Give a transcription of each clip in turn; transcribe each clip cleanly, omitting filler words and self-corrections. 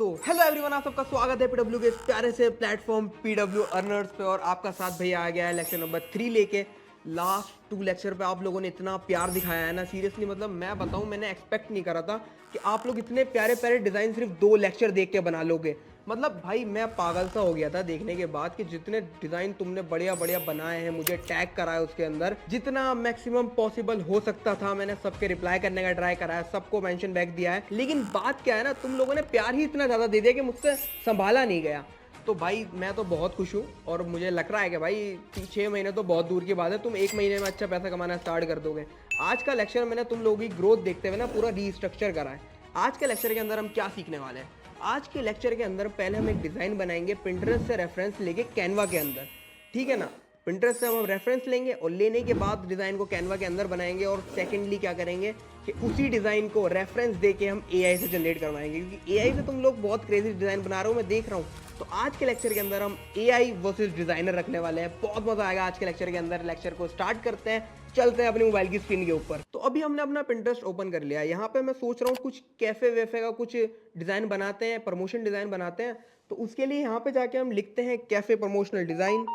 Hello everyone, आप सबका स्वागत है पीडब्ल्यू के इस प्यारे से प्लेटफॉर्म पीडब्ल्यू अर्नर्स पे। और आपका साथ भैया आ गया है लेक्चर नंबर 3 लेके। लास्ट 2 लेक्चर पे आप लोगों ने इतना प्यार दिखाया है ना, सीरियसली मतलब मैं बताऊं, मैंने एक्सपेक्ट नहीं करा था कि आप लोग इतने प्यारे प्यारे डिज़ाइन सिर्फ 2 लेक्चर देख के बना लोगे। मतलब भाई मैं पागल सा हो गया था देखने के बाद कि जितने डिज़ाइन तुमने बढ़िया बढ़िया बनाए हैं, मुझे टैग करा है उसके अंदर, जितना मैक्सिमम पॉसिबल हो सकता था मैंने सबके रिप्लाई करने का ट्राई करा है, सबको मेंशन बैक दिया है। लेकिन बात क्या है ना, तुम लोगों ने प्यार ही इतना ज़्यादा दे दिया कि मुझसे संभाला नहीं गया। तो भाई मैं तो बहुत खुश हूँ और मुझे लग रहा है कि भाई 6 महीने तो बहुत दूर की बात है, तुम 1 महीने में अच्छा पैसा कमाना स्टार्ट कर दोगे। आज का लेक्चर मैंने तुम लोगों की ग्रोथ देखते हुए ना पूरा रीस्ट्रक्चर करा है। आज के लेक्चर के अंदर हम क्या सीखने वाले हैं? आज के लेक्चर के अंदर पहले हम एक डिज़ाइन बनाएंगे पिंटरेस्ट से रेफरेंस लेके कैनवा के अंदर, ठीक है ना। पिंटरेस्ट से हम रेफरेंस लेंगे और लेने के बाद डिज़ाइन को कैनवा के अंदर बनाएंगे। और सेकेंडली क्या करेंगे कि उसी डिज़ाइन को रेफरेंस दे के हम एआई से जनरेट करवाएंगे, क्योंकि एआई से तुम लोग बहुत क्रेजी डिज़ाइन बना रहे हो, मैं देख रहा हूँ। तो आज के लेक्चर के अंदर हम एआई वर्सेस डिज़ाइनर रखने वाले हैं। बहुत मज़ा आएगा आज के लेक्चर के अंदर। लेक्चर को स्टार्ट करते हैं, चलते हैं अपनी मोबाइल की स्क्रीन के ऊपर। तो अभी हमने अपना पिंटरेस्ट ओपन कर लिया। यहाँ पे मैं सोच रहा हूँ कुछ कैफे वैफे का कुछ डिज़ाइन बनाते हैं, प्रमोशन डिज़ाइन बनाते हैं। तो उसके लिए यहाँ पे जाके हम लिखते हैं cafe promotional design,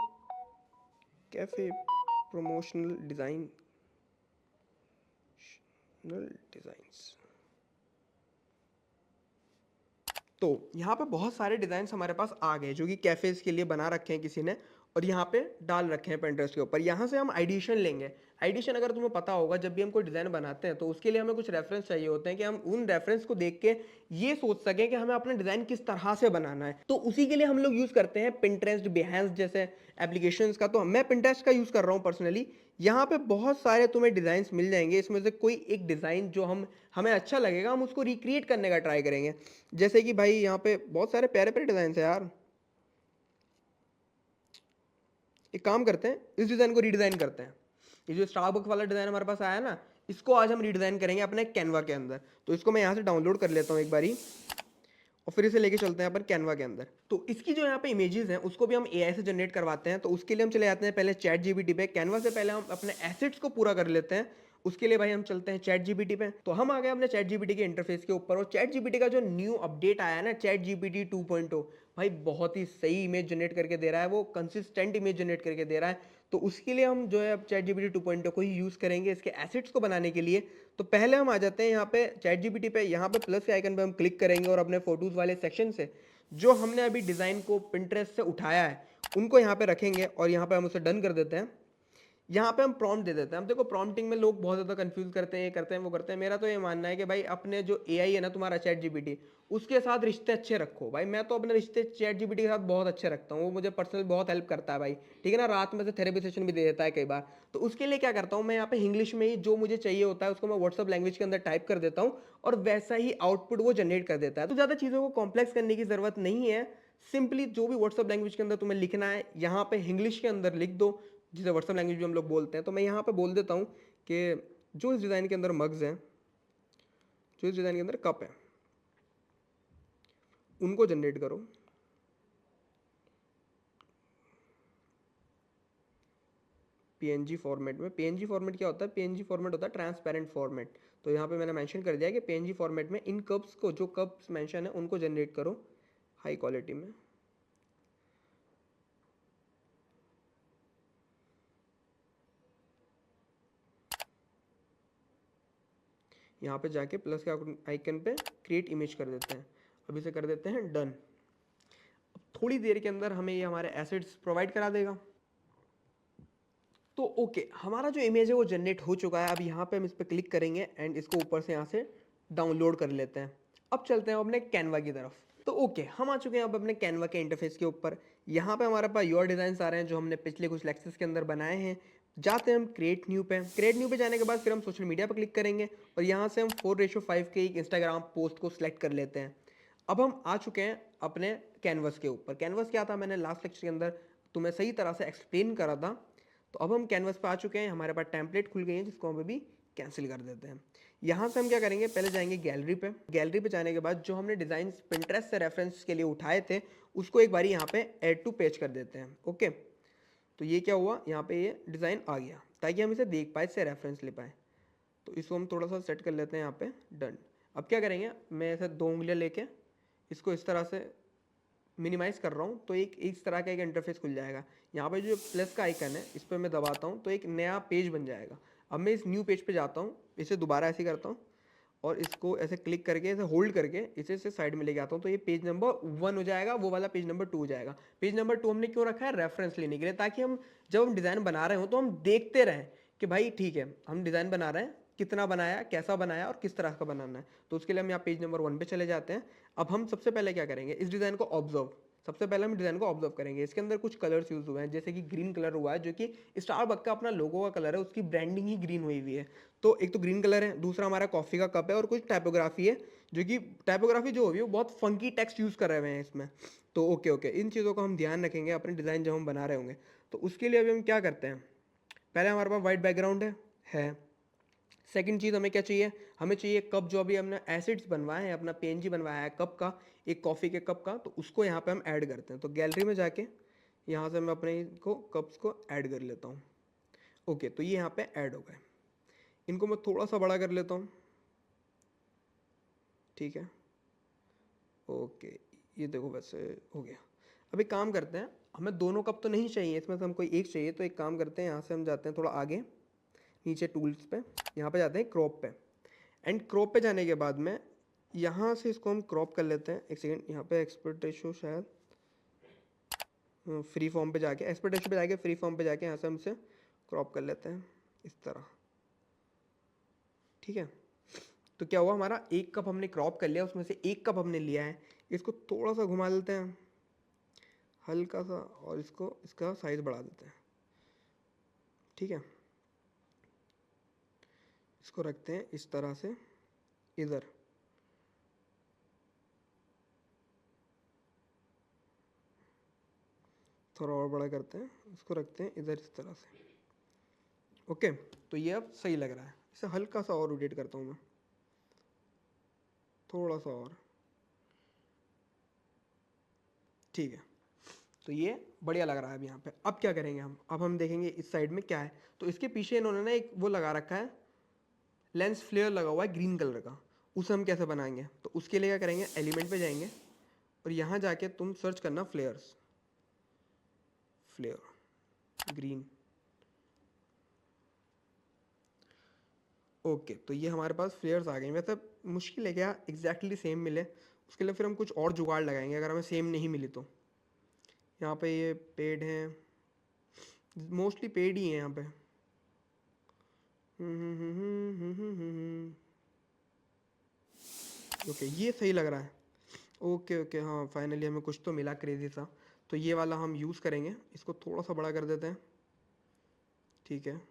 cafe promotional design designs. तो यहाँ पे बहुत सारे डिज़ाइंस हमारे पास आ गए जो कि कैफ़ेज़ के लिए बना रखे हैं किसी ने, और यहाँ पे डाल रखे हैं पिंटरेस्ट के ऊपर। यहाँ से हम एडिशन लेंगे। एडिशन अगर तुम्हें पता होगा, जब भी हम कोई डिज़ाइन बनाते हैं तो उसके लिए हमें कुछ रेफरेंस चाहिए होते हैं कि हम उन रेफरेंस को देख के ये सोच सकें कि हमें अपना डिज़ाइन किस तरह से बनाना है। तो उसी के लिए हम लोग यूज़ करते हैं पिंटरेस्ट, बिहेंस जैसे एप्लीकेशंस का। तो मैं पिंटरेस्ट का यूज़ कर रहा हूँ पर्सनली। यहाँ पे बहुत सारे तुम्हें डिज़ाइंस मिल जाएंगे, इसमें से कोई एक डिज़ाइन जो हमें अच्छा लगेगा हम उसको रिक्रिएट करने का ट्राई करेंगे। जैसे कि भाई यहाँ पे बहुत सारे प्यारे प्यारे डिज़ाइन है यार। एक काम करते हैं, इस डिज़ाइन को रीडिज़ाइन करते हैं। ये जो स्टारबक्स वाला डिज़ाइन हमारे पास आया है ना, इसको आज हम रीडिज़ाइन करेंगे अपने कैनवा के अंदर। तो इसको मैं यहाँ से डाउनलोड कर लेता हूँ एक बारी, और फिर इसे लेके चलते हैं अपन कैनवा के अंदर। तो इसकी जो यहाँ पे इमेजेस हैं उसको भी हम एआई से जनरेट करवाते हैं। तो उसके लिए हम चले जाते हैं पहले चैट जीपीटी पे। कैनवा से पहले हम अपने एसेट्स को पूरा कर लेते हैं। उसके लिए भाई हम चलते हैं चैट जीपीटी पे। तो हम आ गए अपने चैट जीपीटी के इंटरफेस के ऊपर। और चैट जीपीटी का जो न्यू अपडेट आया है ना, चैट जीपीटी 2.0, भाई बहुत ही सही इमेज जनरेट करके दे रहा है, वो कंसिस्टेंट इमेज जनरेट करके दे रहा है। तो उसके लिए हम जो है अब चैट जीपीटी 2.0 को ही यूज़ करेंगे इसके एसेट्स को बनाने के लिए। तो पहले हम आ जाते हैं यहाँ पे चैट जीपीटी पे। यहाँ पे प्लस के आइकन पे हम क्लिक करेंगे और अपने फोटोज़ वाले सेक्शन से जो हमने अभी डिज़ाइन को पिंटरेस्ट से उठाया है उनको यहाँ पे रखेंगे, और यहाँ पे हम उसे डन कर देते हैं। यहाँ पे हम प्रॉम्प्ट दे देते हैं। हम देखो प्रॉम्प्टिंग में लोग बहुत ज़्यादा कंफ्यूज करते हैं, ये करते हैं वो करते हैं। मेरा तो ये मानना है कि भाई अपने जो एआई है ना तुम्हारा चैट जीपीटी, उसके साथ रिश्ते अच्छे रखो। भाई मैं तो अपने रिश्ते चैट जीपीटी के साथ बहुत अच्छे रखता हूँ, वो मुझे पर्सनली बहुत हेल्प करता है भाई, ठीक है ना। रात में से थेरेपी सेशन भी दे देता है कई बार। तो उसके लिए क्या करता हूँ मैं, यहाँ पे इंग्लिश में ही जो मुझे चाहिए होता है उसको मैं व्हाट्सअप लैंग्वेज के अंदर टाइप कर देता हूँ, और वैसा ही आउटपुट वो जनरेट कर देता है। तो ज़्यादा चीज़ों को कॉम्प्लेक्स करने की ज़रूरत नहीं है। सिंपली जो भी व्हाट्सअप लैंग्वेज के अंदर तुम्हें लिखना है यहाँ पे इंग्लिश के अंदर लिख दो, जिसे व्हाट्सअप लैंग्वेज भी हम लोग बोलते हैं। तो मैं यहाँ पे बोल देता हूँ कि जो इस डिज़ाइन के अंदर मग्स हैं, जो इस डिज़ाइन के अंदर कप है, उनको जनरेट करो पीएनजी फॉर्मेट में। पीएनजी फॉर्मेट क्या होता है? पीएनजी फॉर्मेट होता है ट्रांसपेरेंट फॉर्मेट। तो यहाँ पे मैंने मेंशन कर दिया कि पीएनजी फॉर्मेट में इन कप्स को, जो कप्स मेंशन है उनको जनरेट करो हाई क्वालिटी में। यहाँ पे जाके प्लस के आइकन पे क्रिएट इमेज कर देते हैं। अब इसे कर देते हैं डन। अब थोड़ी देर के अंदर हमें ये हमारे एसेट्स प्रोवाइड करा देगा। तो ओके, हमारा जो इमेज है वो जनरेट हो चुका है। अब यहाँ पे हम इस पर क्लिक करेंगे एंड इसको ऊपर से यहाँ से डाउनलोड कर लेते हैं। अब चलते हैं अपने कैनवा की तरफ। तो ओके, हम आ चुके हैं अब अपने कैनवा के इंटरफेस के ऊपर। यहाँ पे हमारे पास योर डिज़ाइन आ रहे हैं जो हमने पिछले कुछ लेक्चर्स के अंदर बनाए हैं। जाते हैं हम क्रिएट न्यू पे। क्रिएट न्यू पे जाने के बाद फिर हम सोशल मीडिया पर क्लिक करेंगे और यहाँ से हम 4:5 के एक इंस्टाग्राम पोस्ट को सिलेक्ट कर लेते हैं। अब हम आ चुके हैं अपने कैनवस के ऊपर। कैनवस क्या था, मैंने लास्ट लेक्चर के अंदर तुम्हें सही तरह से एक्सप्लेन करा था। तो अब हम कैनवस पे आ चुके हैं, हमारे पास टेम्पलेट खुल गई है जिसको हम अभी कैंसिल कर देते हैं। यहाँ से हम क्या करेंगे, पहले जाएंगे गैलरी पे। गैलरी पे जाने के बाद जो हमने डिज़ाइन पिंटरेस्ट से रेफरेंस के लिए उठाए थे उसको एक बारी यहाँ पे ऐड टू पेज कर देते हैं। ओके, तो ये क्या हुआ, यहाँ पे ये डिज़ाइन आ गया ताकि हम इसे देख पाए, इससे रेफरेंस ले पाए। तो इसको हम थोड़ा सा सेट कर लेते हैं यहाँ पे, डन। अब क्या करेंगे, मैं ऐसे 2 उंगलियाँ लेके इसको इस तरह से मिनिमाइज़ कर रहा हूँ तो एक इस तरह का एक इंटरफेस खुल जाएगा। यहाँ पे जो प्लस का आइकन है इस पर मैं दबाता हूँ तो एक नया पेज बन जाएगा। अब मैं इस न्यू पेज पे जाता हूँ, इसे दोबारा ऐसे करता हूँ और इसको ऐसे क्लिक करके ऐसे होल्ड करके इसे से साइड में लेके आता हूँ तो ये पेज नंबर 1 हो जाएगा, वो वाला पेज नंबर 2 हो जाएगा। पेज नंबर 2 हमने क्यों रखा है? रेफरेंस लेने के लिए, ताकि हम जब हम डिज़ाइन बना रहे हो तो हम देखते रहें कि भाई ठीक है हम डिज़ाइन बना रहे हैं, कितना बनाया, कैसा बनाया और किस तरह का बनाना है। तो उसके लिए हम यहाँ पेज नंबर 1 पे चले जाते हैं। अब हम सबसे पहले क्या करेंगे, इस डिज़ाइन को ऑब्जर्व, सबसे पहले हम डिज़ाइन को ऑब्जर्व करेंगे। इसके अंदर कुछ कलर्स यूज़ हुए हैं, जैसे कि ग्रीन कलर हुआ है जो कि स्टारबक्स का अपना लोगो का कलर है, उसकी ब्रांडिंग ही ग्रीन हुई हुई है। तो एक तो ग्रीन कलर है, दूसरा हमारा कॉफ़ी का कप है और कुछ टाइपोग्राफी है, जो कि टाइपोग्राफी जो होगी वो बहुत फंकी टेक्स्ट यूज़ कर रहे हैं इसमें। तो ओके ओके, इन चीज़ों को हम ध्यान रखेंगे अपने डिज़ाइन जब हम बना रहे होंगे। तो उसके लिए अभी हम क्या करते हैं, पहले हमारे पास वाइट बैकग्राउंड है। सेकंड चीज़ हमें क्या चाहिए, हमें चाहिए कप, जो अभी हमने एसिड्स बनवाए हैं, अपना पीएनजी बनवाया है कप का, एक कॉफ़ी के कप का, तो उसको यहाँ पे हम ऐड करते हैं। तो गैलरी में जाके यहाँ से मैं अपने को कप्स को ऐड कर लेता हूँ। ओके, तो ये यहाँ पे ऐड हो गए। इनको मैं थोड़ा सा बड़ा कर लेता हूँ, ठीक है। ओके, ये देखो वैसे हो गया। अब एक काम करते हैं, हमें दोनों कप तो नहीं चाहिए, इसमें से हमको एक चाहिए। तो एक काम करते हैं, यहाँ से हम जाते हैं थोड़ा आगे, नीचे टूल्स पे, यहाँ पे जाते हैं क्रॉप पे। एंड क्रॉप पे जाने के बाद में यहाँ से इसको हम क्रॉप कर लेते हैं। एक सेकेंड, यहाँ पे एक्सपर्ट रेशो शायद फ्री फॉर्म पे जाके, एक्सपर्ट रेशो पे जाके फ्री फॉर्म पे जाके यहाँ से हम इसे क्रॉप कर लेते हैं इस तरह, ठीक है। तो क्या हुआ, हमारा एक कप हमने क्रॉप कर लिया, उसमें से एक कप हमने लिया है, इसको थोड़ा सा घुमा लेते हैं हल्का सा और इसको इसका साइज़ बढ़ा देते हैं, ठीक है। इसको रखते हैं इस तरह से इधर, थोड़ा और बड़ा करते हैं, इसको रखते हैं इधर इस तरह से। ओके, तो ये अब सही लग रहा है। इसे हल्का सा और रोटेट करता हूँ मैं, थोड़ा सा और, ठीक है। तो ये बढ़िया लग रहा है अभी यहाँ पे। अब क्या करेंगे हम, अब हम देखेंगे इस साइड में क्या है। तो इसके पीछे इन्होंने ना एक वो लगा रखा है, लेंस फ्लेयर लगा हुआ है ग्रीन कलर का, उसे हम कैसे बनाएंगे। तो उसके लिए क्या करेंगे, एलिमेंट पे जाएंगे और यहाँ जाके तुम सर्च करना फ्लेयर्स, फ्लेयर ग्रीन। ओके, तो ये हमारे पास फ्लेयर्स आ गए। वैसे मुश्किल है क्या एग्जैक्टली सेम मिले, उसके लिए फिर हम कुछ और जुगाड़ लगाएंगे अगर हमें सेम नहीं मिली तो। यहाँ पे ये पेड हैं, मोस्टली पेड ही हैं यहाँ पे। ओके, ये सही लग रहा है। ओके ओके, हाँ फाइनली हमें कुछ तो मिला क्रेजी सा। तो ये वाला हम यूज़ करेंगे, इसको थोड़ा सा बड़ा कर देते हैं, ठीक है।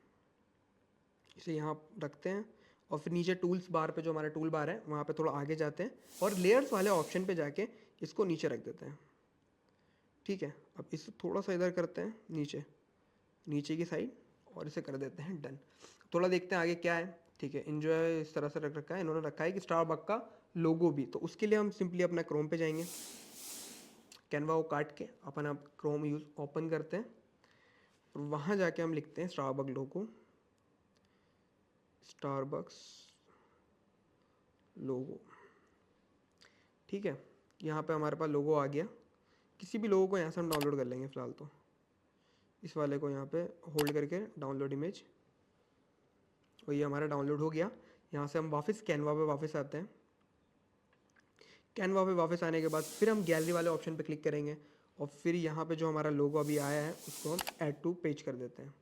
इसे यहाँ रखते हैं और फिर नीचे टूल्स बार पे, जो हमारा टूल बार है वहाँ पे थोड़ा आगे जाते हैं और लेयर्स वाले ऑप्शन पे जाके इसको नीचे रख देते हैं, ठीक है। अब इसे थोड़ा सा इधर करते हैं नीचे, नीचे की साइड, और इसे कर देते हैं डन। थोड़ा देखते हैं आगे क्या है, ठीक है। इन्जॉय इस तरह से रख रखा है, इन्होंने रखा है कि स्टारबक का लोगो भी। तो उसके लिए हम सिंपली अपना क्रोम पे जाएंगे, कैनवा को काट के अपन आप क्रोम यूज़ ओपन करते हैं और वहाँ जाके हम लिखते हैं स्टारबक लोगो, स्टारबक्स लोगो, ठीक है। यहाँ पे हमारे पास लोगो आ गया। किसी भी लोगो को यहाँ से हम डाउनलोड कर लेंगे फ़िलहाल तो, इस वाले को यहाँ पे होल्ड करके डाउनलोड इमेज, और ये हमारा डाउनलोड हो गया। यहाँ से हम वापस कैनवा पे वापस आते हैं। कैनवा पे वापस आने के बाद फिर हम गैलरी वाले ऑप्शन पे क्लिक करेंगे और फिर यहाँ पे जो हमारा लोगो अभी आया है उसको हम ऐड टू पेज कर देते हैं।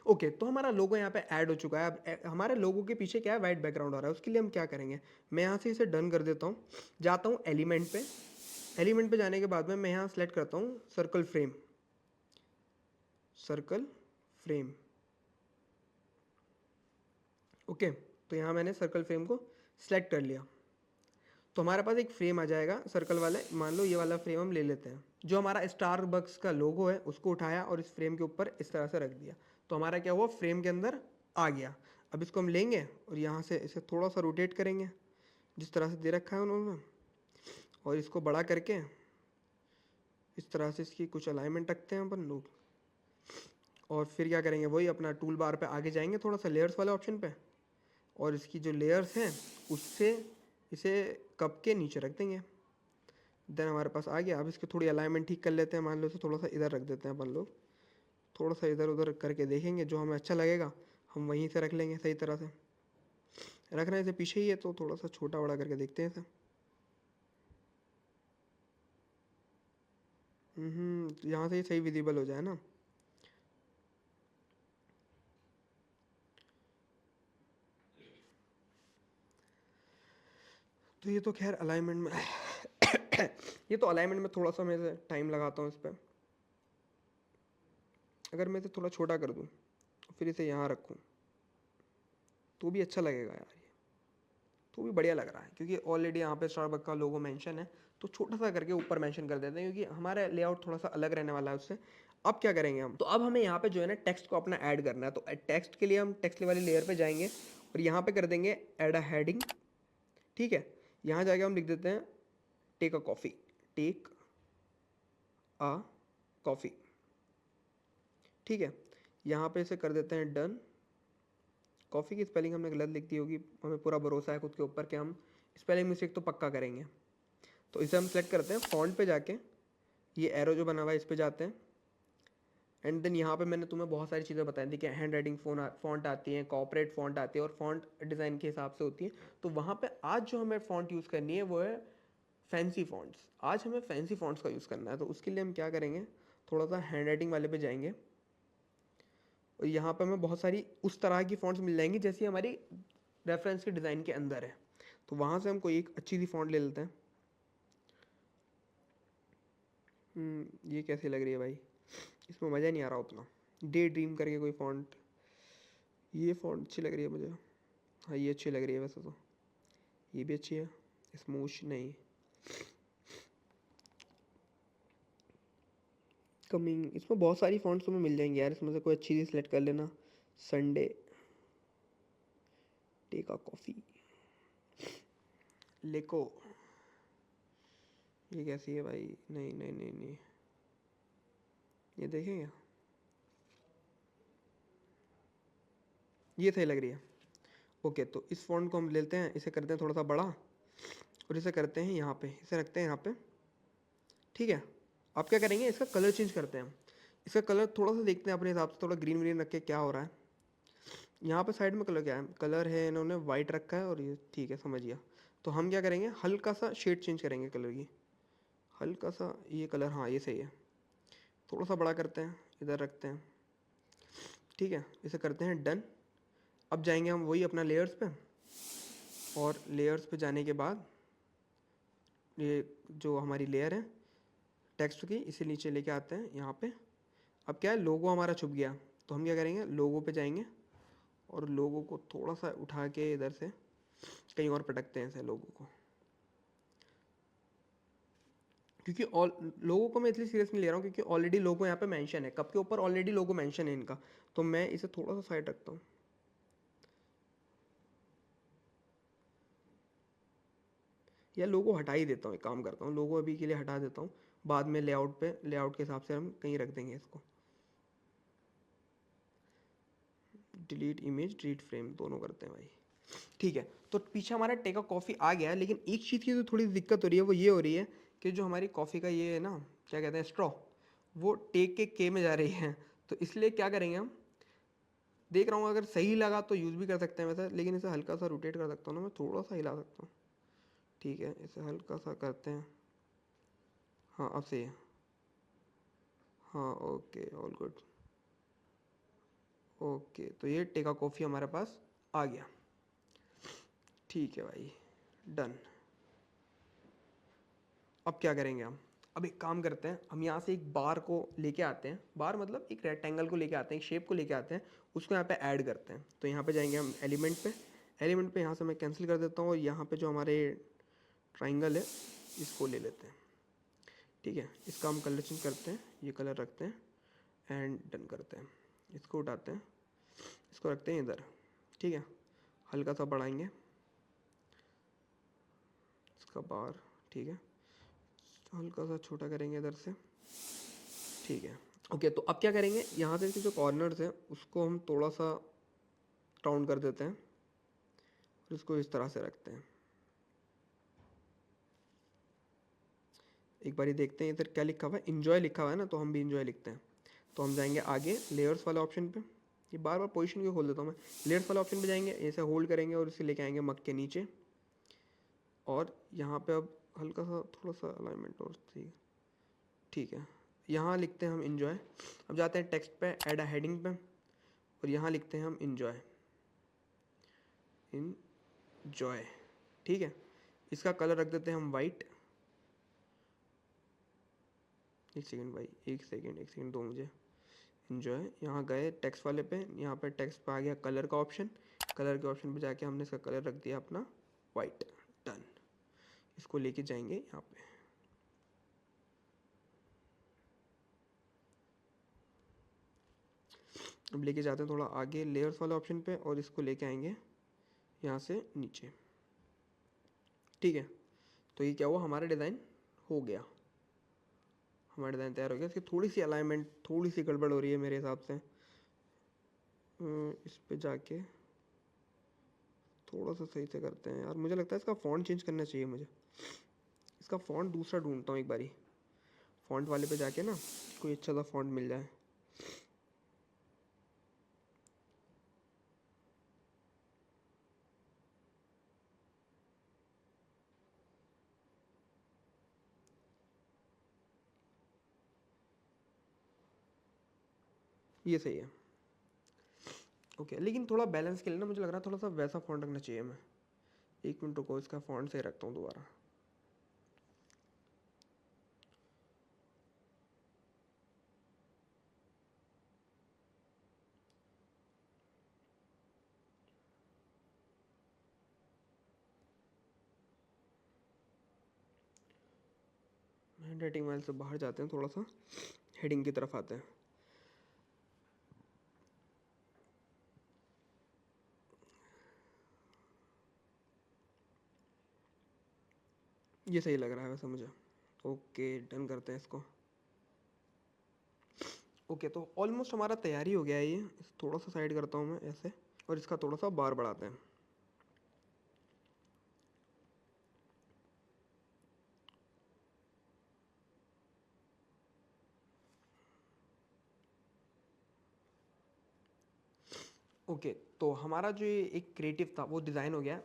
ओके, तो हमारा लोगो यहाँ पे ऐड हो चुका है। अब हमारे लोगो के पीछे क्या है, वाइट बैकग्राउंड आ रहा है। उसके लिए हम क्या करेंगे, मैं यहाँ से इसे डन कर देता हूँ, जाता हूँ एलिमेंट पे। एलिमेंट पे जाने के बाद में मैं यहाँ सेलेक्ट करता हूँ circle frame, circle frame. Okay, तो यहाँ मैंने सर्कल फ्रेम को सिलेक्ट कर लिया। तो हमारे पास एक फ्रेम आ जाएगा सर्कल वाले। मान लो ये वाला फ्रेम हम ले लेते हैं, जो हमारा स्टारबक्स का लोगो है उसको उठाया और इस फ्रेम के ऊपर इस तरह से रख दिया। तो हमारा क्या हुआ, फ्रेम के अंदर आ गया। अब इसको हम लेंगे और यहाँ से इसे थोड़ा सा रोटेट करेंगे जिस तरह से दे रखा है उन्होंने, और इसको बड़ा करके इस तरह से इसकी कुछ अलाइनमेंट रखते हैं अपन लोग। और फिर क्या करेंगे, वही अपना टूल बार पे आगे जाएंगे थोड़ा सा लेयर्स वाले ऑप्शन पे, और इसकी जो लेयर्स हैं उससे इसे कप के नीचे रख देंगे, देन हमारे पास आ गया। अब इसकी थोड़ी अलाइनमेंट ठीक कर लेते हैं, मान लो इसे थोड़ा सा इधर रख देते हैं अपन लोग, थोड़ा सा इधर उधर करके देखेंगे, जो हमें अच्छा लगेगा हम वहीं से रख लेंगे। सही तरह से रखना है, इसे पीछे ही है तो थोड़ा सा छोटा बड़ा करके देखते हैं इसे। यहाँ से ही सही विजिबल हो जाए ना। तो ये तो खैर अलाइनमेंट में ये तो अलाइनमेंट में थोड़ा सा मैं टाइम लगाता हूँ इस पर। अगर मैं इसे थोड़ा छोटा कर दूँ फिर इसे यहाँ रखूँ तो भी अच्छा लगेगा यार, ये तो भी बढ़िया लग रहा है, क्योंकि ऑलरेडी यहाँ पे स्टारबक का लोगो मेंशन है, तो छोटा सा करके ऊपर मेंशन कर देते हैं, क्योंकि हमारा लेआउट थोड़ा सा अलग रहने वाला है उससे। अब क्या करेंगे हम, तो अब हमें यहाँ पे जो है ना टेक्स्ट को अपना ऐड करना है। तो टेक्स्ट के लिए हम टेक्स्ट वाली लेयर पे जाएंगे और यहाँ पे कर देंगे ऐड अ हेडिंग। ठीक है, यहाँ जाके हम लिख देते हैं take a coffee, take a coffee. ठीक है, यहाँ पे इसे कर देते हैं डन। कॉफ़ी की स्पेलिंग हमने गलत लिख दी होगी, हमें पूरा भरोसा है खुद के ऊपर कि हम स्पेलिंग मिस्टेक तो पक्का करेंगे। तो इसे हम सेलेक्ट करते हैं, फॉन्ट पे जाके ये एरो जो बना हुआ है इस पे जाते हैं, एंड देन यहाँ पे मैंने तुम्हें बहुत सारी चीज़ें बताई थी कि हैंड राइटिंग फ़ॉन्ट आती है, कॉर्पोरेट फ़ॉन्ट आती है और फ़ॉन्ट डिज़ाइन के हिसाब से होती है। तो वहाँ पे आज जो हमें फ़ॉन्ट यूज़ करनी है वो है फैंसी फ़ॉन्ट्स। आज हमें फैंसी फ़ॉन्ट्स का यूज़ करना है, तो उसके लिए हम क्या करेंगे, थोड़ा सा हैंड राइटिंग वाले पे जाएंगे और यहाँ पे हमें बहुत सारी उस तरह की फ़ॉन्ट्स मिल जाएंगी जैसी हमारी रेफरेंस के डिज़ाइन के अंदर है। तो वहाँ से हम कोई एक अच्छी सी फ़ॉन्ट ले लेते हैं। ये कैसी लग रही है भाई, इसमें मज़ा नहीं आ रहा उतना। डे ड्रीम करके कोई फ़ॉन्ट, ये फ़ॉन्ट अच्छी लग रही है मुझे। हाँ ये अच्छी लग रही है वैसे तो, ये भी अच्छी है। स्मूश नहीं, कमिंग, इसमें बहुत सारी फ़ॉन्ट्स तुम्हें मिल जाएंगी यार, इसमें से कोई अच्छी सी सिलेक्ट कर लेना। संडे, टेक अ कॉफ़ी, लेको, ये कैसी है भाई, नहीं नहीं नहीं नहीं, ये देखेंगे, ये सही लग रही है। ओके, तो इस फ़ॉन्ट को हम लेते हैं, इसे करते हैं थोड़ा सा बड़ा और इसे करते हैं यहाँ पे, इसे रखते हैं यहाँ पे। ठीक है, अब क्या करेंगे, इसका कलर चेंज करते हैं हम। इसका कलर थोड़ा सा देखते हैं अपने हिसाब से, थोड़ा ग्रीन व्रीन रख के क्या हो रहा है। यहाँ पे साइड में कलर क्या है, कलर है इन्होंने वाइट रखा है और ये ठीक है, समझ गया। तो हम क्या करेंगे, हल्का सा शेड चेंज करेंगे कलर की, हल्का सा ये कलर, हाँ ये सही है। थोड़ा सा बड़ा करते हैं, इधर रखते हैं। ठीक है, इसे करते हैं डन। अब जाएंगे हम वही अपना लेयर्स पे, और लेयर्स पे जाने के बाद ये जो हमारी लेयर है टेक्स्ट की, इसे नीचे लेके आते हैं यहाँ पे। अब क्या है, लोगो हमारा छुप गया, तो हम क्या करेंगे, लोगो पे जाएंगे और लोगो को थोड़ा सा उठा के इधर से कहीं और पटकते हैं ऐसे लोगों को, क्योंकि ऑल लोगों को मैं इसलिए सीरियस नहीं ले रहा हूँ क्योंकि ऑलरेडी लोगो यहाँ पे मेंशन है, कप के ऊपर ऑलरेडी लोगो मेंशन है इनका। तो मैं इसे थोड़ा सा साइड रखता हूँ, या लोगो हटा ही देता हूँ, एक काम करता हूँ, लोगो अभी के लिए हटा देता हूँ, बाद में लेआउट पे, लेआउट के हिसाब से हम कहीं रख देंगे इसको। डिलीट इमेज, डिलीट फ्रेम, दोनों करते हैं भाई। ठीक है, तो पीछे हमारा टेक अ कॉफ़ी आ गया है, लेकिन एक चीज़ की जो थोड़ी दिक्कत हो रही है वो ये हो रही है कि जो हमारी कॉफ़ी का ये है ना, क्या कहते हैं, स्ट्रॉ, वो टेक के में जा रही है। तो इसलिए क्या करेंगे हम, देख रहा हूँ अगर सही लगा तो यूज़ भी कर सकते हैं वैसे, लेकिन इसे हल्का सा रोटेट कर सकता हूँ ना, मैं थोड़ा सा हिला सकता हूँ। ठीक है, इसे हल्का सा करते हैं, हाँ अब सही है। हाँ ओके, ऑल गुड। ओके, तो ये टेका कॉफ़ी हमारे पास आ गया। ठीक है भाई, डन। अब क्या करेंगे हम, अब एक काम करते हैं, हम यहाँ से एक बार को लेके आते हैं, बार मतलब एक रेक्टेंगल को लेके आते हैं, एक शेप को लेके आते हैं, उसको यहाँ पे ऐड करते हैं। तो यहाँ पे जाएंगे हम एलिमेंट पे, एलिमेंट पे यहाँ से मैं कैंसिल कर देता हूँ और यहाँ पे जो हमारे ट्राइंगल है इसको ले लेते हैं। ठीक है, इसका हम कलर चेंज करते हैं, ये कलर रखते हैं एंड डन करते हैं। इसको उठाते हैं, इसको रखते हैं इधर। ठीक है, हल्का सा बढ़ाएंगे इसका बार। ठीक है, हल्का सा छोटा करेंगे इधर से। ठीक है, ओके, तो अब क्या करेंगे, यहाँ से इसके जो कॉर्नर्स हैं उसको हम थोड़ा सा राउंड कर देते हैं और इसको इस तरह से रखते हैं। एक बार देखते हैं इधर क्या लिखा हुआ है, इन्जॉय लिखा हुआ है ना, तो हम भी इन्जॉय लिखते हैं। तो हम जाएंगे आगे लेयर्स वाले ऑप्शन पे, ये बार बार पोजीशन क्यों खोल देता हूँ मैं। लेयर्स वाले ऑप्शन पे जाएंगे, ऐसे होल्ड करेंगे और इसे लेके आएंगे मग के नीचे, और यहाँ पे अब हल्का सा थोड़ा सा अलाइनमेंट और ठीक है। यहाँ लिखते हैं हम इन्जॉय। अब जाते हैं टेक्स्ट पे, ऐड अ हेडिंग पे, और यहाँ लिखते हैं हम इन्जॉय, इन्जॉय। ठीक है, इसका कलर रख देते हैं हम वाइट। एक सेकेंड भाई, एक सेकेंड दो मुझे। इन्जॉय, यहाँ गए टेक्स्ट वाले पे, यहाँ पे टेक्स्ट पे आ गया कलर का ऑप्शन, कलर के ऑप्शन पे जाके हमने इसका कलर रख दिया अपना वाइट। डन। इसको लेके जाएंगे यहाँ पे, अब लेके जाते हैं थोड़ा आगे लेयर्स वाले ऑप्शन पे, और इसको लेके आएंगे यहाँ से नीचे। ठीक है, तो ये क्या हुआ, हमारा डिज़ाइन हो गया, हमारा डिज़ाइन तैयार हो गया। इसकी थोड़ी सी अलाइनमेंट थोड़ी सी गड़बड़ हो रही है मेरे हिसाब से। इस पे जाके थोड़ा सा सही से करते हैं यार, मुझे लगता है इसका फ़ॉन्ट चेंज करना चाहिए मुझे। इसका फ़ॉन्ट दूसरा ढूंढता हूँ एक बारी, फ़ॉन्ट वाले पे जाके ना कोई अच्छा सा फ़ॉन्ट मिल जाए। ये सही है। ओके, लेकिन थोड़ा बैलेंस के लिए ना मुझे लग रहा है थोड़ा सा वैसा फ़ॉन्ट रखना चाहिए। मैं एक मिनट रुको, इसका फ़ॉन्ट सही रखता हूँ दोबारा। हैंड राइटिंग वाले से बाहर जाते हैं, थोड़ा सा हेडिंग की तरफ आते हैं। ये सही लग रहा है वैसे मुझे। ओके, डन करते हैं इसको। ओके, तो ऑलमोस्ट हमारा तैयारी हो गया है ये। थोड़ा सा साइड करता हूँ मैं ऐसे, और इसका थोड़ा सा बार बढ़ाते हैं। ओके, तो हमारा जो ये एक क्रिएटिव था वो डिज़ाइन हो गया।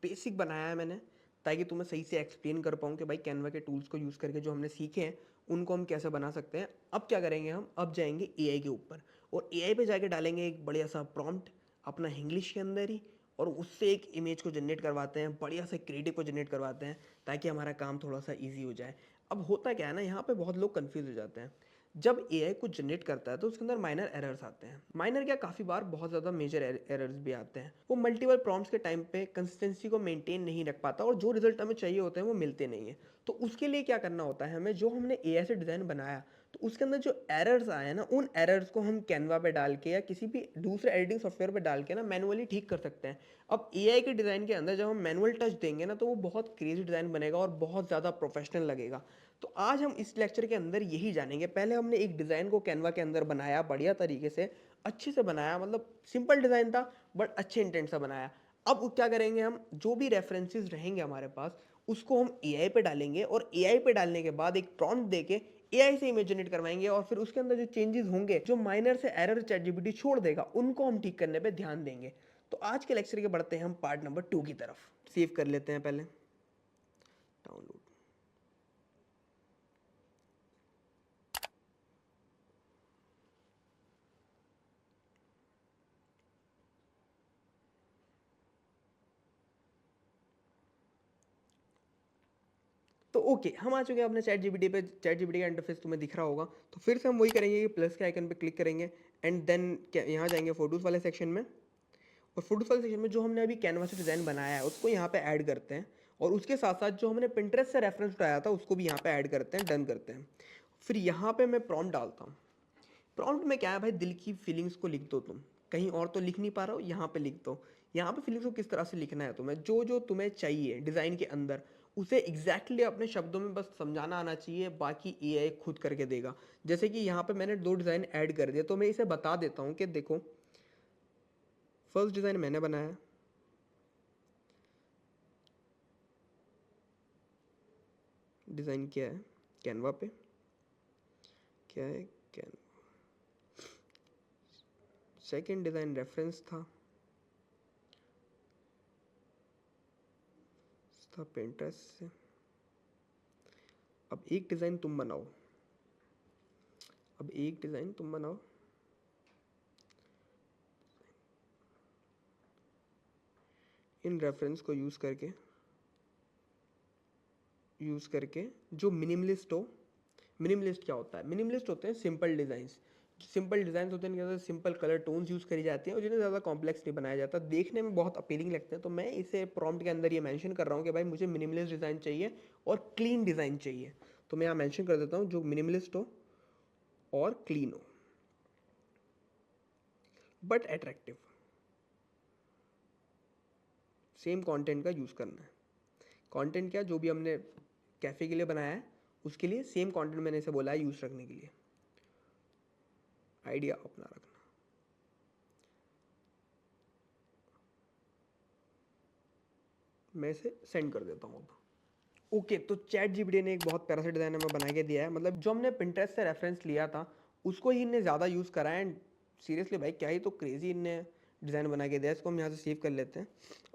बेसिक बनाया है मैंने ताकि तुम्हें सही से एक्सप्लेन कर पाऊँ कि भाई कैनवा के टूल्स को यूज़ करके जो हमने सीखे हैं उनको हम कैसे बना सकते हैं। अब क्या करेंगे हम, अब जाएंगे एआई के ऊपर, और एआई पे जाके डालेंगे एक बढ़िया सा प्रॉम्प्ट अपना इंग्लिश के अंदर ही, और उससे एक इमेज को जनरेट करवाते हैं, बढ़िया से क्रिएटिव को जनरेट करवाते हैं, ताकि हमारा काम थोड़ा सा ईजी हो जाए। अब होता क्या है ना, यहाँ पे बहुत लोग कन्फ्यूज हो जाते हैं। जब एआई कुछ जनरेट करता है तो उसके अंदर माइनर एरर्स आते हैं। माइनर क्या, काफ़ी बार बहुत ज़्यादा मेजर एरर्स भी आते हैं। वो मल्टीपल प्रॉम्प्ट्स के टाइम पे कंसिस्टेंसी को मेंटेन नहीं रख पाता, और जो रिजल्ट हमें चाहिए होते हैं वो मिलते नहीं है। तो उसके लिए क्या करना होता है हमें, जो हमने एआई से डिज़ाइन बनाया तो उसके अंदर जो एरर्स आए हैं ना, उन एरर्स को हम कैनवा पे डाल के या किसी भी दूसरे एडिटिंग सॉफ्टवेयर पे डाल के ना मैनुअली ठीक कर सकते हैं। अब एआई के डिज़ाइन के अंदर जब हम मैनुअल टच देंगे ना, तो वो बहुत क्रेजी डिज़ाइन बनेगा और बहुत ज़्यादा प्रोफेशनल लगेगा। तो आज हम इस लेक्चर के अंदर यही जानेंगे। पहले हमने एक डिज़ाइन को कैनवा के अंदर बनाया, बढ़िया तरीके से अच्छे से बनाया, मतलब सिंपल डिज़ाइन था बट अच्छे इंटेंट से बनाया। अब क्या करेंगे हम, जो भी रेफरेंसेस रहेंगे हमारे पास उसको हम एआई पे डालेंगे, और एआई पे डालने के बाद एक प्रॉम्प्ट देके एआई से इमेज जनरेट करवाएंगे, और फिर उसके अंदर जो चेंजेस होंगे, जो माइनर से एरर चैटजीपीटी छोड़ देगा, उनको हम ठीक करने पे ध्यान देंगे। तो आज के लेक्चर के बढ़ते हैं हम पार्ट नंबर 2 की तरफ। सेव कर लेते हैं पहले, डाउनलोड। तो ओके, हम आ चुके हैं अपने चैट जीपीटी पे। चैट जीपीटी का इंटरफेस तुम्हें दिख रहा होगा। तो फिर से हम वही करेंगे कि प्लस के आइकन पे क्लिक करेंगे, एंड देन यहाँ जाएंगे फोटोज़ वाले सेक्शन में, और फोटोज़ वाले सेक्शन में जो हमने अभी कैनवा से डिज़ाइन बनाया है उसको यहाँ पे ऐड करते हैं, और उसके साथ साथ जो हमने पिंटरेस्ट से रेफरेंस उठाया था उसको भी यहाँ पे ऐड करते हैं, डन करते हैं। फिर यहाँ पे मैं प्रॉम्प्ट डालता हूँ। प्रॉम्प्ट में क्या है भाई, दिल की फीलिंग्स को लिख दो तुम, कहीं और तो लिख नहीं पा रहा हो, यहाँ पे लिख दो। यहाँ पे फीलिंग्स को किस तरह से लिखना है तुम्हें, जो जो तुम्हें चाहिए डिज़ाइन के अंदर उसे एग्जैक्टली अपने शब्दों में बस समझाना आना चाहिए, बाकी एआई खुद करके देगा। जैसे कि यहाँ पे मैंने 2 डिज़ाइन ऐड कर दिया, तो मैं इसे बता देता हूँ कि देखो, फर्स्ट डिज़ाइन मैंने बनाया, डिज़ाइन क्या है, कैनवा पे क्या है, कैनवा सेकंड डिज़ाइन रेफरेंस था पिंटरेस्ट से। अब एक डिज़ाइन तुम बनाओ, इन रेफरेंस को यूज़ करके जो मिनिमलिस्ट हो। मिनिमलिस्ट क्या होता है? मिनिमलिस्ट होते हैं सिंपल डिज़ाइंस। सिंपल डिज़ाइंस होते हैं, इनके अंदर सिंपल कलर टोन्स यूज़ करी जाती हैं और जिन्हें ज़्यादा कॉम्प्लेक्स नहीं बनाया जाता, देखने में बहुत अपीलिंग लगते हैं। तो मैं इसे प्रॉम्प्ट के अंदर ये मेंशन कर रहा हूँ कि भाई मुझे मिनिमलिस्ट डिज़ाइन चाहिए और क्लीन डिज़ाइन चाहिए। तो मैं यहाँ मेंशन कर देता हूँ जो मिनिमलिस्ट हो और क्लीन हो बट अट्रैक्टिव। सेम कंटेंट का यूज़ करना है। कंटेंट क्या, जो भी हमने कैफ़े के लिए बनाया है उसके लिए सेम कंटेंट मैंने इसे बोला है यूज़ रखने के लिए। आइडिया अपना रखना। मैं इसे सेंड कर देता हूँ अब। ओके, तो चैट जीपीटी ने एक बहुत प्यारा सा डिज़ाइन हमें बना के दिया है। मतलब जो हमने पिंटरेस्ट से रेफरेंस लिया था उसको ही इनने ज़्यादा यूज़ करा है। एंड सीरियसली भाई क्या ही तो क्रेजी इनने डिज़ाइन बना के दिया है। इसको हम यहाँ से सेव कर लेते हैं,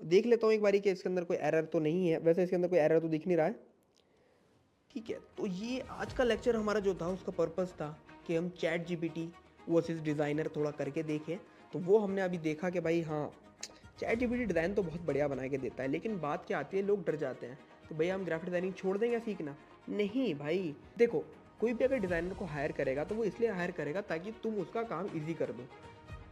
देख लेता हूँ एक बारी कि इसके अंदर कोई एरर तो नहीं है। वैसे इसके अंदर कोई एरर तो दिख नहीं रहा है। ठीक है, तो ये आज का लेक्चर हमारा जो था उसका पर्पस था कि हम चैट जीपीटी वर्सेस डिज़ाइनर थोड़ा करके देखें। तो वो हमने अभी देखा कि भाई हाँ, चैट जीपीटी डिज़ाइन तो बहुत बढ़िया बना के देता है, लेकिन बात क्या आती है, लोग डर जाते हैं तो भैया हम ग्राफिक डिज़ाइनिंग छोड़ देंगे सीखना? नहीं भाई, देखो कोई भी अगर डिज़ाइनर को हायर करेगा तो वो इसलिए हायर करेगा ताकि तुम उसका काम ईजी कर दो।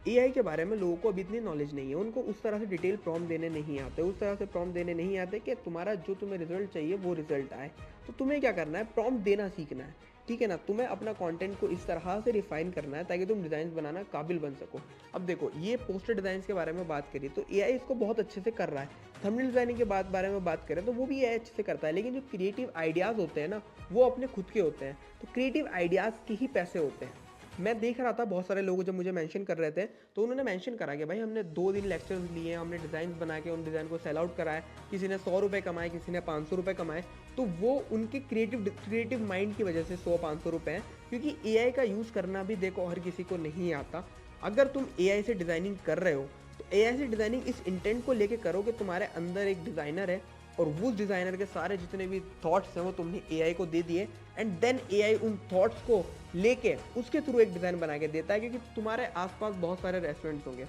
एआई के बारे में लोगों को अभी इतनी नॉलेज नहीं है, उनको उस तरह से डिटेल प्रॉम्प्ट देने नहीं आते, उस तरह से प्रॉम्प्ट देने नहीं आते कि तुम्हारा जो तुम्हें रिजल्ट चाहिए वो रिजल्ट आए। तो तुम्हें क्या करना है, प्रॉम्प्ट देना सीखना है, ठीक है ना। तुम्हें अपना कंटेंट को इस तरह से रिफाइन करना है ताकि तुम डिज़ाइन बनाना काबिल बन सको। अब देखो, ये पोस्टर डिज़ाइन के बारे में बात करी तो एआई इसको बहुत अच्छे से कर रहा है। थंबनेल डिज़ाइनिंग के बारे में बात करें तो वो भी एआई अच्छे से करता है, लेकिन जो क्रिएटिव आइडियाज़ होते हैं ना वो अपने खुद के होते हैं। तो क्रिएटिव आइडियाज़ के ही पैसे होते हैं। मैं देख रहा था बहुत सारे लोग जब मुझे मेंशन कर रहे थे तो उन्होंने मेंशन करा कि भाई हमने 2 दिन लेक्चर्स लिए, हमने डिज़ाइन बना के उन डिज़ाइन को सेल आउट कराया, किसी ने 100 रुपये कमाए, किसी ने 500 रुपये कमाए। तो वो उनके क्रिएटिव माइंड की वजह से 100-500 रुपये हैं, क्योंकि एआई का यूज़ करना भी देखो हर किसी को नहीं आता। अगर तुम एआई से डिज़ाइनिंग कर रहे हो तो एआई से डिज़ाइनिंग इस इंटेंट को लेके करो कि तुम्हारे अंदर एक डिज़ाइनर है और उस डिज़ाइनर के सारे जितने भी थॉट्स हैं वो तुमने एआई को दे दिए, एंड देन एआई उन थॉट्स को लेके उसके थ्रू एक डिज़ाइन बना के देता है। क्योंकि तुम्हारे आसपास बहुत सारे रेस्टोरेंट्स होंगे,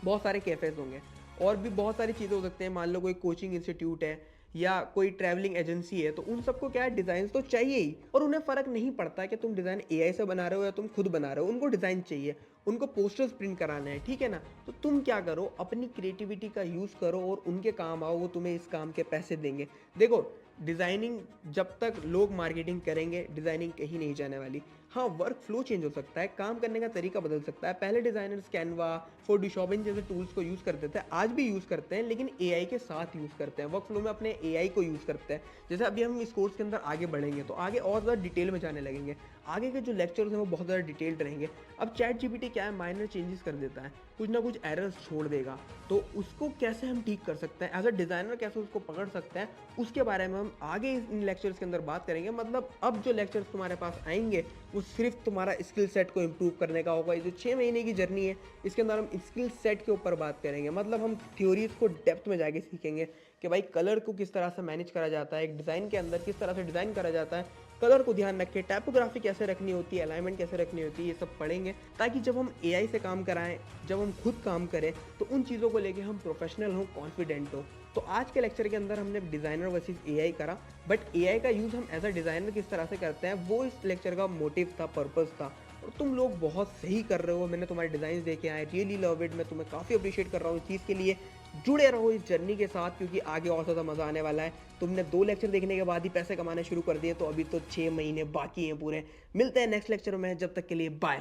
बहुत सारे कैफ़ेज़ होंगे और भी बहुत सारी चीज़ें हो सकते हैं। मान लो कोई कोचिंग इंस्टीट्यूट है या कोई ट्रैवलिंग एजेंसी है, तो उन सबको क्या है, डिज़ाइन तो चाहिए ही। और उन्हें फ़र्क नहीं पड़ता कि तुम डिज़ाइन एआई से बना रहे हो या तुम खुद बना रहे हो, उनको डिज़ाइन चाहिए, उनको पोस्टर्स प्रिंट कराना है, ठीक है ना। तो तुम क्या करो, अपनी क्रिएटिविटी का यूज़ करो और उनके काम आओ, वो तुम्हें इस काम के पैसे देंगे। देखो, डिज़ाइनिंग जब तक लोग मार्केटिंग करेंगे डिज़ाइनिंग कहीं नहीं जाने वाली। हाँ, वर्क फ्लो चेंज हो सकता है, काम करने का तरीका बदल सकता है। पहले डिज़ाइनर्स कैनवा, फोटोशॉप इन जैसे टूल्स को यूज़ करते थे, आज भी यूज़ करते हैं, लेकिन एआई के साथ यूज़ करते हैं, वर्क फ्लो में अपने एआई को यूज़ करते हैं। जैसे अभी हम इस कोर्स के अंदर आगे बढ़ेंगे तो आगे और ज़्यादा डिटेल में जाने लगेंगे, आगे के जो लेक्चर्स हैं वो बहुत ज़्यादा डिटेल्ड रहेंगे। अब चैट जीपीटी क्या है, माइनर चेंजेस कर देता है, कुछ ना कुछ एरर्स छोड़ देगा, तो उसको कैसे हम ठीक कर सकते हैं, एज अ डिज़ाइनर कैसे उसको पकड़ सकते हैं, उसके बारे में हम आगे इन लेक्चर्स के अंदर बात करेंगे। मतलब अब जो लेक्चर्स तुम्हारे पास आएंगे वो सिर्फ तुम्हारा स्किल सेट को इम्प्रूव करने का होगा। ये जो 6 महीने की जर्नी है इसके अंदर हम स्किल सेट के ऊपर बात करेंगे। मतलब हम थ्योरीज को डेप्थ में जाके सीखेंगे कि भाई कलर को किस तरह से मैनेज करा जाता है, एक डिज़ाइन के अंदर किस तरह से डिज़ाइन करा जाता है, कलर को ध्यान रखें, टाइपोग्राफी कैसे रखनी होती है, अलाइनमेंट कैसे रखनी होती है, ये सब पढ़ेंगे ताकि जब हम एआई से काम कराएं, जब हम खुद काम करें तो उन चीज़ों को लेके हम प्रोफेशनल हों, कॉन्फिडेंट हो। तो आज के लेक्चर के अंदर हमने डिज़ाइनर वर्सेस एआई करा, बट एआई का यूज़ हम एज अ डिज़ाइनर किस तरह से करते हैं वो इस लेक्चर का मोटिव था, पर्पस था। और तुम लोग बहुत सही कर रहे हो, मैंने तुम्हारे डिज़ाइन देखे, आई रियली लव इट। मैं तुम्हें काफ़ी अप्रिशिएट कर रहा हूँ इस चीज़ के लिए। जुड़े रहो इस जर्नी के साथ क्योंकि आगे और ज़्यादा मज़ा आने वाला है। तुमने 2 लेक्चर देखने के बाद ही पैसे कमाने शुरू कर दिए, तो अभी तो 6 महीने बाकी हैं पूरे। मिलते हैं नेक्स्ट लेक्चर में, जब तक के लिए बाय।